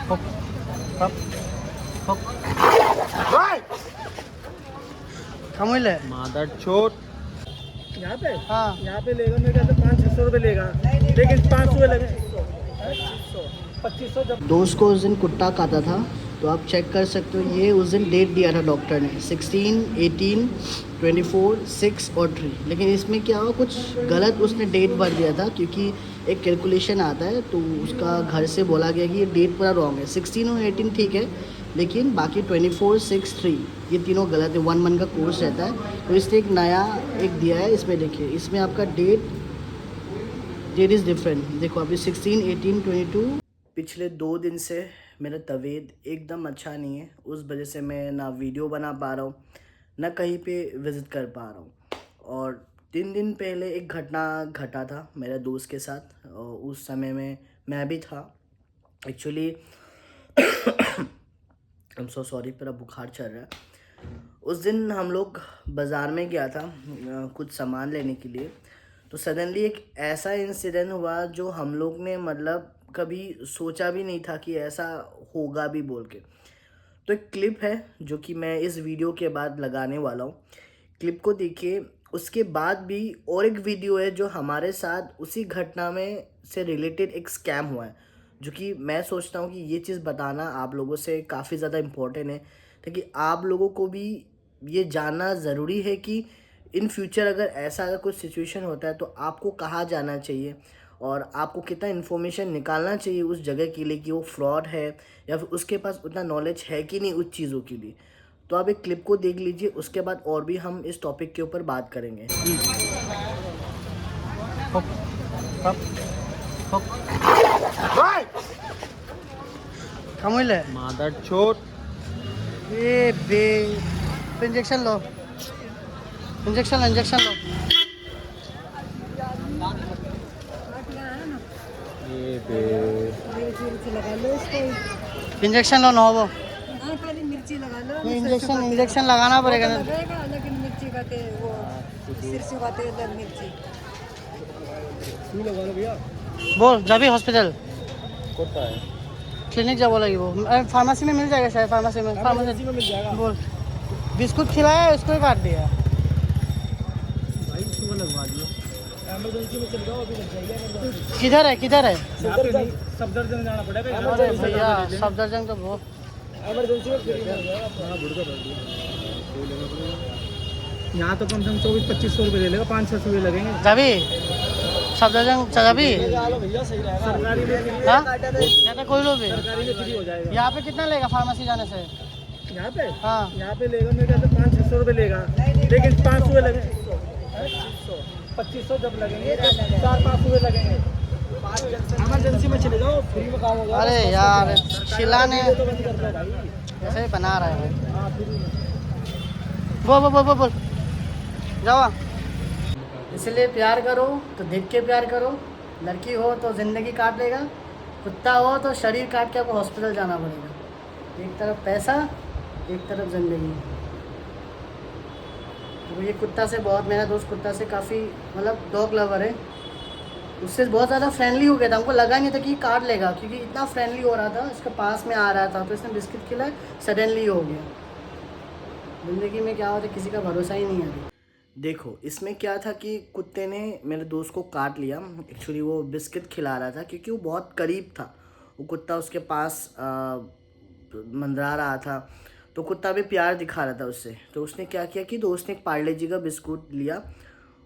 Hop, hop, hop. कमोले मादर चोट। यहाँ पे हाँ यहाँ पे लेगा मेरे ख्याल से 500-600 रुपये लेगा, लेकिन 500 लगे 2500 जब दोस्त को उस दिन कुत्ता काटा था, तो आप चेक कर सकते हो। ये उस दिन डेट दिया था डॉक्टर ने 16, 18, 24, 6 और 3। लेकिन इसमें क्या हुआ, कुछ गलत उसने डेट भर दिया था, क्योंकि एक कैलकुलेशन आता है तो उसका घर से बोला गया कि ये डेट पूरा रॉन्ग है। 16 और 18 ठीक है, लेकिन बाकी 24, 6, 3 ये तीनों गलत है। 1 मंथ का कोर्स रहता है, तो इसने एक नया एक दिया है। इसमें देखिए, इसमें आपका डेट इज़ डिफरेंट। देखो अभी 16, 18, 22। पिछले 2 दिन से मेरा तबीयत एकदम अच्छा नहीं है, उस वजह से मैं ना वीडियो बना पा रहा हूँ, ना कहीं पे विज़िट कर पा रहा हूँ। और 3 दिन पहले एक घटना घटा था मेरे दोस्त के साथ, और उस समय में मैं भी था actually. I am so sorry, मेरा बुखार चल रहा है। उस दिन हम लोग बाज़ार में गया था कुछ सामान लेने के लिए, तो सडनली एक ऐसा इंसिडेंट हुआ जो हम लोग ने मतलब कभी सोचा भी नहीं था कि ऐसा होगा भी बोल के। तो एक क्लिप है जो कि मैं इस वीडियो के बाद लगाने वाला हूँ, क्लिप को देखिए। उसके बाद भी और एक वीडियो है जो हमारे साथ उसी घटना में से रिलेटेड एक स्कैम हुआ है, जो कि मैं सोचता हूँ कि ये चीज़ बताना आप लोगों से काफ़ी ज़्यादा इम्पोर्टेंट है, ताकि आप लोगों को भी ये जानना ज़रूरी है कि इन फ्यूचर अगर ऐसा अगर कुछ सिचुएशन होता है तो आपको कहाँ जाना चाहिए, और आपको कितना इन्फॉर्मेशन निकालना चाहिए उस जगह के लिए कि वो फ्रॉड है या फिर उसके पास उतना नॉलेज है कि नहीं उस चीज़ों के लिए। तो आप एक क्लिप को देख लीजिए, उसके बाद और भी हम इस टॉपिक के ऊपर बात करेंगे। हप हप हप कमोले मादर चोट। ये बे इंजेक्शन लो, इंजेक्शन लो। ये बे मिर्ची लगा लो इसको। इंजेक्शन लो ना वो, हाँ खाली मिर्ची लगा लो। इंजेक्शन लगाना पड़ेगा ना। लगेगा लेकिन मिर्ची का वो सिरसी का तेल मिर्ची। क्यों लगा लो भैया? बोल जब हॉस्पिटल कुत्ता है। क्लिनिक जब बोला वो फार्मेसी में मिल जाएगा शायद, फार्मेसी में इमरजेंसी में मिल जाएगा। बोल। बिस्कुट खिलाया, उसको ही काट दिया। भाई सुबह लगवा दियो, इमरजेंसी में चल जाओ, अभी लग जाएगा इमरजेंसी। किधर है किधर है? यहाँ पे नहीं, सफदरजंग जाना पड़ेगा। अरे भैया सफदरजंग तो बहुत इमरजेंसी में फ्री में हो जाएगा। हाँ बुढ़का पड़ गया। यहाँ तो कम से कम 2400-2500 रुपये ले लेगा, 500-600 रुपये लगेंगे। जबी सफदरजंग जबी भैया सही रहेगा। सरकारी में फ्री हाँ है, या तो कोई लोग भी। सरकारी में फ्री हो जाएगा। यहाँ पे कितना लेगा फार्मेसी जाने से? यहाँ पे हाँ यहाँ पे लेगा मेरे ख्याल से 500-600 रुपये लेगा, लेकिन 500 लगे 2500 जब लगेंगे 400-500 रुपये लगेंगे। इमरजेंसी में चले जाओ, फ्री में काम होगा। अरे यार शिलाने तो बंद कर दो भाई। ऐसे ही बना रहा है भाई। हाँ फ्री में। बोल जावा। इसलिए प्यार करो तो देख के प्यार करो। लड़की हो तो ज़िंदगी काट देगा, कुत्ता हो तो शरीर काट के आपको हॉस्पिटल जाना पड़ेगा। एक तरफ पैसा, एक तरफ ज़िंदगी। तो ये कुत्ता से बहुत, मेरा दोस्त कुत्ता से काफ़ी मतलब डॉग लवर है, उससे बहुत ज़्यादा फ्रेंडली हो गया था। हमको लगा नहीं था कि काट लेगा, क्योंकि इतना फ्रेंडली हो रहा था, इसके पास में आ रहा था, तो इसने बिस्किट खिलाया, सडनली हो गया। ज़िंदगी में क्या होता है किसी का भरोसा ही नहीं है अभी। देखो इसमें क्या था कि कुत्ते ने मेरे दोस्त को काट लिया। एक्चुअली वो बिस्किट खिला रहा था, क्योंकि वो बहुत करीब था, वो कुत्ता उसके पास मंडरा रहा था, तो कुत्ता भी प्यार दिखा रहा था उससे। तो उसने क्या किया कि दोस्त ने एक पार्ले जी का बिस्कुट लिया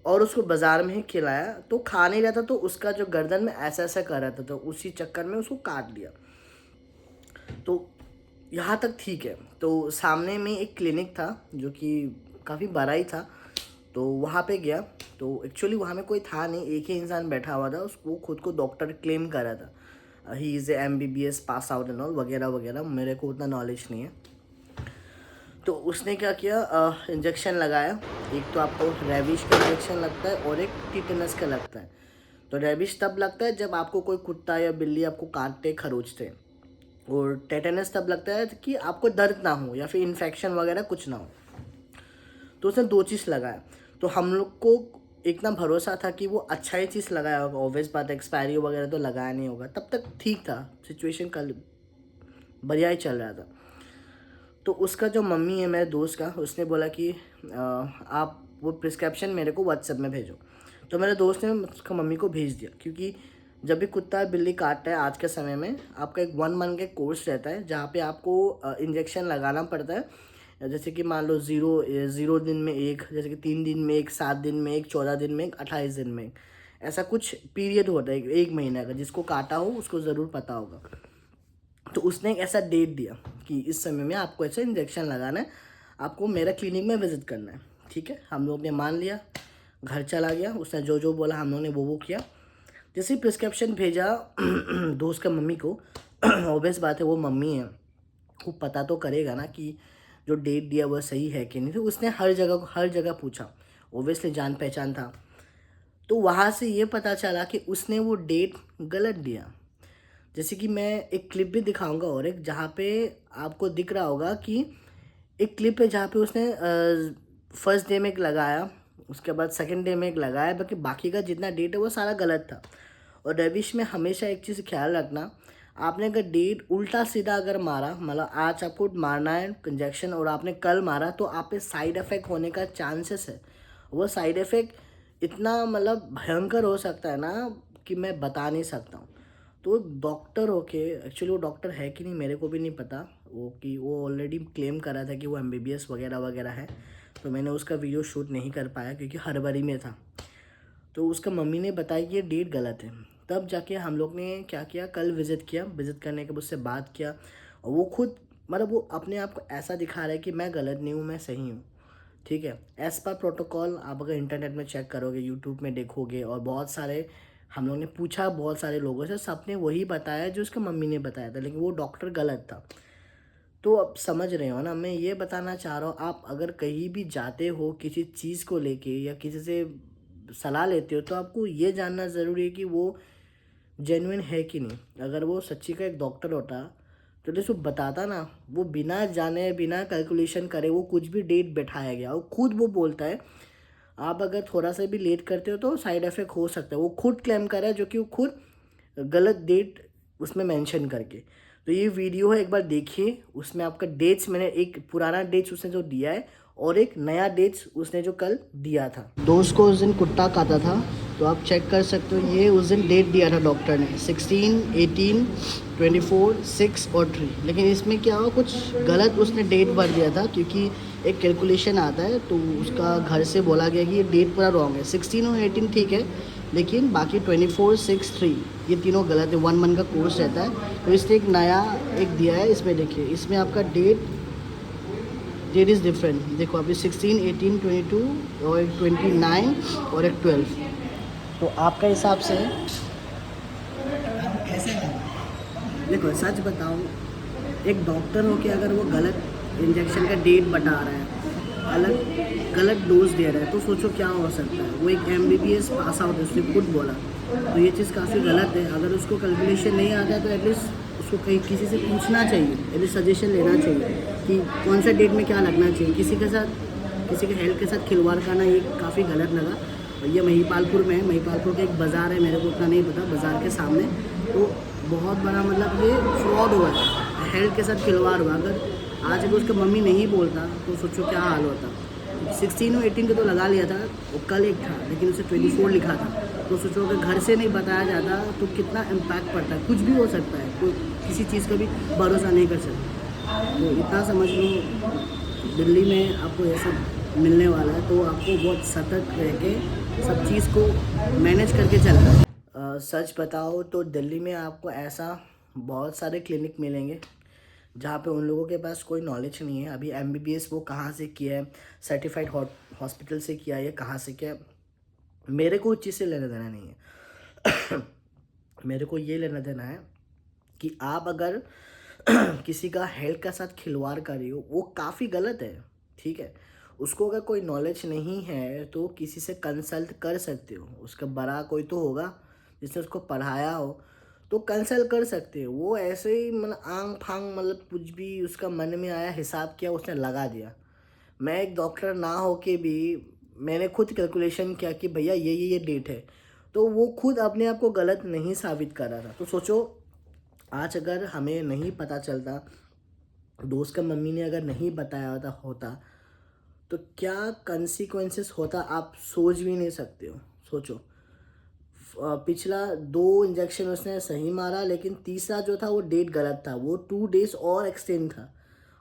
और उसको बाज़ार में ही खिलाया। तो खा नहीं रहा था, तो उसका जो गर्दन में ऐसा ऐसा कर रहा था, तो उसी चक्कर में उसको काट लिया। तो यहाँ तक ठीक है। तो सामने में एक क्लिनिक था जो कि काफ़ी बड़ा ही था, तो वहाँ पे गया। तो एक्चुअली वहाँ में कोई था नहीं, एक ही इंसान बैठा हुआ था, उसको खुद को डॉक्टर क्लेम कर रहा था। He is MBBS pass out and all वगैरह वगैरह, मेरे को उतना नॉलेज नहीं है। तो उसने क्या किया, इंजेक्शन लगाया। एक तो आपको रेबिश का इंजेक्शन लगता है और एक टिटेनस का लगता है। तो रेबिश तब लगता है जब आपको कोई कुत्ता या बिल्ली आपको काटते खरोचते, और टेटेनस तब लगता है कि आपको दर्द ना हो या फिर इन्फेक्शन वगैरह कुछ ना हो। तो उसने 2 चीज़ लगाया। तो हम लोग को इतना भरोसा था कि वो अच्छा ही चीज़ लगाया होगा, ऑब्वियस बात है, एक्सपायरी वगैरह तो लगाया नहीं होगा। तब तक ठीक था, सिचुएशन कल बढ़िया ही चल रहा था। तो उसका जो मम्मी है मेरे दोस्त का, उसने बोला कि आप वो प्रिस्क्रिप्शन मेरे को व्हाट्सएप में भेजो। तो मेरे दोस्त ने उसका मम्मी को भेज दिया, क्योंकि जब भी कुत्ता बिल्ली काटता है आज के समय में आपका एक 1 मंथ का कोर्स रहता है, जहाँ पे आपको इंजेक्शन लगाना पड़ता है। जैसे कि मान लो 0 दिन में एक, जैसे कि 3 दिन में एक, 7 दिन में एक, 14 दिन में एक, 28 दिन में एक, ऐसा कुछ पीरियड होता है 1 महीने का। जिसको काटा हो उसको ज़रूर पता होगा। तो उसने एक ऐसा डेट दिया कि इस समय में आपको ऐसा इंजेक्शन लगाना है, आपको मेरा क्लिनिक में विज़िट करना है। ठीक है, हम लोग ने मान लिया, घर चला गया। उसने जो जो बोला हम लोग ने वो किया। जैसे प्रिस्क्रिप्शन भेजा दोस्त का मम्मी को, ऑब्वियस बात है वो मम्मी है, वो पता तो करेगा ना कि जो डेट दिया वह सही है कि नहीं। तो उसने हर जगह पूछा, ऑब्वियसली जान पहचान था। तो वहाँ से ये पता चला कि उसने वो डेट गलत दिया। जैसे कि मैं एक क्लिप भी दिखाऊंगा, और एक जहाँ पे आपको दिख रहा होगा कि एक क्लिप है जहाँ पे उसने फर्स्ट डे में एक लगाया, उसके बाद सेकंड डे में एक लगाया, बाकी का जितना डेट है वो सारा गलत था। और रविश में हमेशा एक चीज़ ख्याल रखना, आपने अगर डेट उल्टा सीधा अगर मारा, मतलब आज आपको मारना है इंजेक्शन और आपने कल मारा, तो आप पे साइड इफ़ेक्ट होने का चांसेस है। वो साइड इफ़ेक्ट इतना मतलब भयंकर हो सकता है ना कि मैं बता नहीं सकता हूँ। तो डॉक्टर होके, एक्चुअली वो डॉक्टर है कि नहीं मेरे को भी नहीं पता, वो ऑलरेडी क्लेम करा था कि वो MBBS वगैरह वगैरह है। तो मैंने उसका वीडियो शूट नहीं कर पाया क्योंकि हड़बड़ी में था। तो उसका मम्मी ने बताया कि ये डेट गलत है। तब जाके हम लोग ने क्या किया, कल विज़िट किया। विज़िट करने के बाद उससे बात किया, और वो खुद मतलब वो अपने आप को ऐसा दिखा रहा है कि मैं गलत नहीं हूँ, मैं सही हूँ। ठीक है, एज़ पर प्रोटोकॉल आप अगर इंटरनेट में चेक करोगे, यूट्यूब में देखोगे, और बहुत सारे हम लोग ने पूछा बहुत सारे लोगों से, सबने वही बताया जो उसके मम्मी ने बताया था, लेकिन वो डॉक्टर गलत था। तो अब समझ रहे हो ना, मैं ये बताना चाह रहा हूँ, आप अगर कहीं भी जाते हो किसी चीज़ को लेके या किसी से सलाह लेते हो, तो आपको ये जानना ज़रूरी है कि वो जेन्युइन है कि नहीं। अगर वो सच्ची का एक डॉक्टर होता तो जैसे बताता ना, वो बिना जाने बिना कैलकुलेशन करे वो कुछ भी डेट बैठाया गया, और खुद वो बोलता है आप अगर थोड़ा सा भी लेट करते हो तो साइड इफ़ेक्ट हो सकता है। वो खुद क्लेम कर रहा है, जो कि वो खुद गलत डेट उसमें मेंशन करके। तो ये वीडियो है, एक बार देखिए। उसमें आपका डेट्स, मैंने एक पुराना डेट्स उसने जो दिया है और एक नया डेट्स उसने जो कल दिया था। दोस्त को उस दिन कुत्ता काटा था, तो आप चेक कर सकते हो। ये उस दिन डेट दिया था डॉक्टर ने 16, 18, 24, 6 और 3। लेकिन इसमें क्या हुआ, कुछ गलत उसने डेट भर दिया था, क्योंकि एक कैलकुलेशन आता है, तो उसका घर से बोला गया कि ये डेट पूरा रॉन्ग है। 16 और 18 ठीक है, लेकिन बाकी 24, 6, 3 ये तीनों गलत है। 1 मंथ का कोर्स रहता है। तो इसने एक नया एक दिया है, इसमें देखिए, इसमें आपका डेट इज़ डिफरेंट। देखो अभी 16, 18, 22 और एक 29 और एक 12। तो आपका हिसाब से कैसे करना। देखो सच बताऊँ, एक डॉक्टर हो के अगर वो गलत इंजेक्शन का डेट बता रहा है, गलत डोज दे रहा है, तो सोचो क्या हो सकता है। वो एक MBBS पास आउट है, उसने खुद बोला। तो ये चीज़ काफ़ी गलत है। अगर उसको कैलकुलेशन नहीं आता है तो एटलीस्ट उसको कहीं किसी से पूछना चाहिए, एटलीस्ट सजेशन लेना चाहिए कि कौन सा डेट में क्या लगना चाहिए। किसी के हेल्थ के साथ खिलवाड़ करना ये काफ़ी गलत लगा। और ये महिपालपुर में है, महिपालपुर का एक बाज़ार है, मेरे को उतना नहीं पता, बाज़ार के सामने। तो बहुत बड़ा मतलब ये फ्रॉड हुआ है, हेल्थ के साथ खिलवाड़ हुआ। अगर आज अगर उसका मम्मी नहीं बोलता तो सोचो क्या हाल होता। 16 और 18 का तो लगा लिया था, वो कल एक था, लेकिन उसे 24 लिखा था। तो सोचो अगर घर से नहीं बताया जाता तो कितना इम्पैक्ट पड़ता है। कुछ भी हो सकता है, कोई किसी चीज़ का भी भरोसा नहीं कर सकता। तो इतना समझ लो, दिल्ली में आपको ये सब मिलने वाला है, तो आपको बहुत सतर्क रह के सब चीज़ को मैनेज करके चलना है। सच बताओ तो दिल्ली में आपको ऐसा बहुत सारे क्लिनिक मिलेंगे जहाँ पे उन लोगों के पास कोई नॉलेज नहीं है। अभी MBBS वो कहाँ से किया है, सर्टिफाइड हॉस्पिटल से किया है, कहाँ से किया है, मेरे को उस चीज़ से लेना देना नहीं है। मेरे को ये लेना देना है कि आप अगर किसी का हेल्थ का साथ खिलवाड़ कर रही हो, वो काफ़ी गलत है। ठीक है, उसको अगर कोई नॉलेज नहीं है तो किसी से कंसल्ट कर सकते हो। उसका बड़ा कोई तो होगा जिसने उसको पढ़ाया हो, तो कंसल्ट कर सकते हो। वो ऐसे ही मतलब आंग फांग मतलब कुछ भी उसका मन में आया, हिसाब किया, उसने लगा दिया। मैं एक डॉक्टर ना हो के भी मैंने खुद कैलकुलेशन किया कि भैया ये डेट है, तो वो खुद अपने आप को गलत नहीं साबित कर रहा था। तो सोचो आज अगर हमें नहीं पता चलता, दोस्त का मम्मी ने अगर नहीं बताया होता तो क्या कंसिक्वेंसेस होता आप सोच भी नहीं सकते हो। सोचो, पिछला 2 इंजेक्शन उसने सही मारा, लेकिन तीसरा जो था वो डेट गलत था, वो 2 डेज और एक्सटेंड था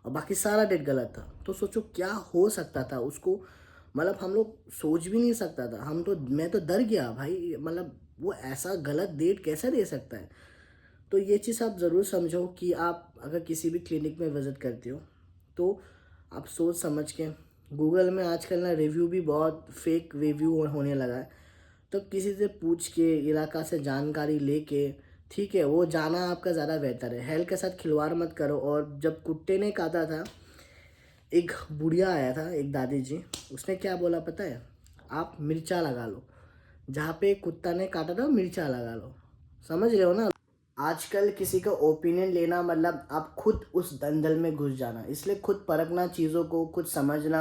और बाकी सारा डेट गलत था। तो सोचो क्या हो सकता था उसको, मतलब हम लोग सोच भी नहीं सकता था। मैं तो डर गया भाई, मतलब वो ऐसा गलत डेट कैसे दे सकता है। तो ये चीज़ आप ज़रूर समझो कि आप अगर किसी भी क्लिनिक में विज़िट करते हो तो आप सोच समझ के, गूगल में आजकल ना रिव्यू भी बहुत फेक रिव्यू होने लगा है, तो किसी से पूछ के, इलाका से जानकारी लेके, ठीक है, वो जाना आपका ज़्यादा बेहतर है। हेल्थ के साथ खिलवाड़ मत करो। और जब कुत्ते ने काटा था, एक बुढ़िया आया था, एक दादी जी, उसने क्या बोला पता है, आप मिर्चा लगा लो, जहाँ पे कुत्ता ने काटा था मिर्चा लगा लो। समझ रहे हो ना। आजकल किसी का ओपिनियन लेना मतलब आप खुद उस दलदल में घुस जाना, इसलिए खुद परखना चीज़ों को, खुद समझना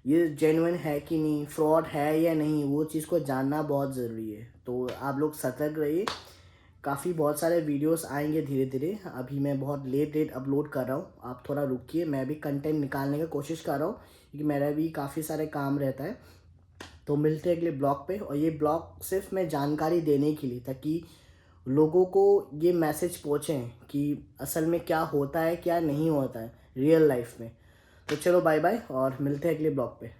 ये जेन्युइन है कि नहीं, फ्रॉड है या नहीं, वो चीज़ को जानना बहुत ज़रूरी है। तो आप लोग सतर्क रहिए। बहुत सारे वीडियोस आएंगे धीरे धीरे। अभी मैं बहुत लेट अपलोड कर रहा हूँ, आप थोड़ा रुकिए। मैं भी कंटेंट निकालने की कोशिश कर रहा हूँ क्योंकि मेरा भी काफ़ी सारे काम रहता है। तो मिलते हैं अगले ब्लॉग पे। और ये ब्लॉग सिर्फ मैं जानकारी देने के लिए, ताकि लोगों को ये मैसेज पहुँचे कि असल में क्या होता है क्या नहीं होता है रियल लाइफ में। तो चलो बाय बाय और मिलते हैं अगले ब्लॉग पे।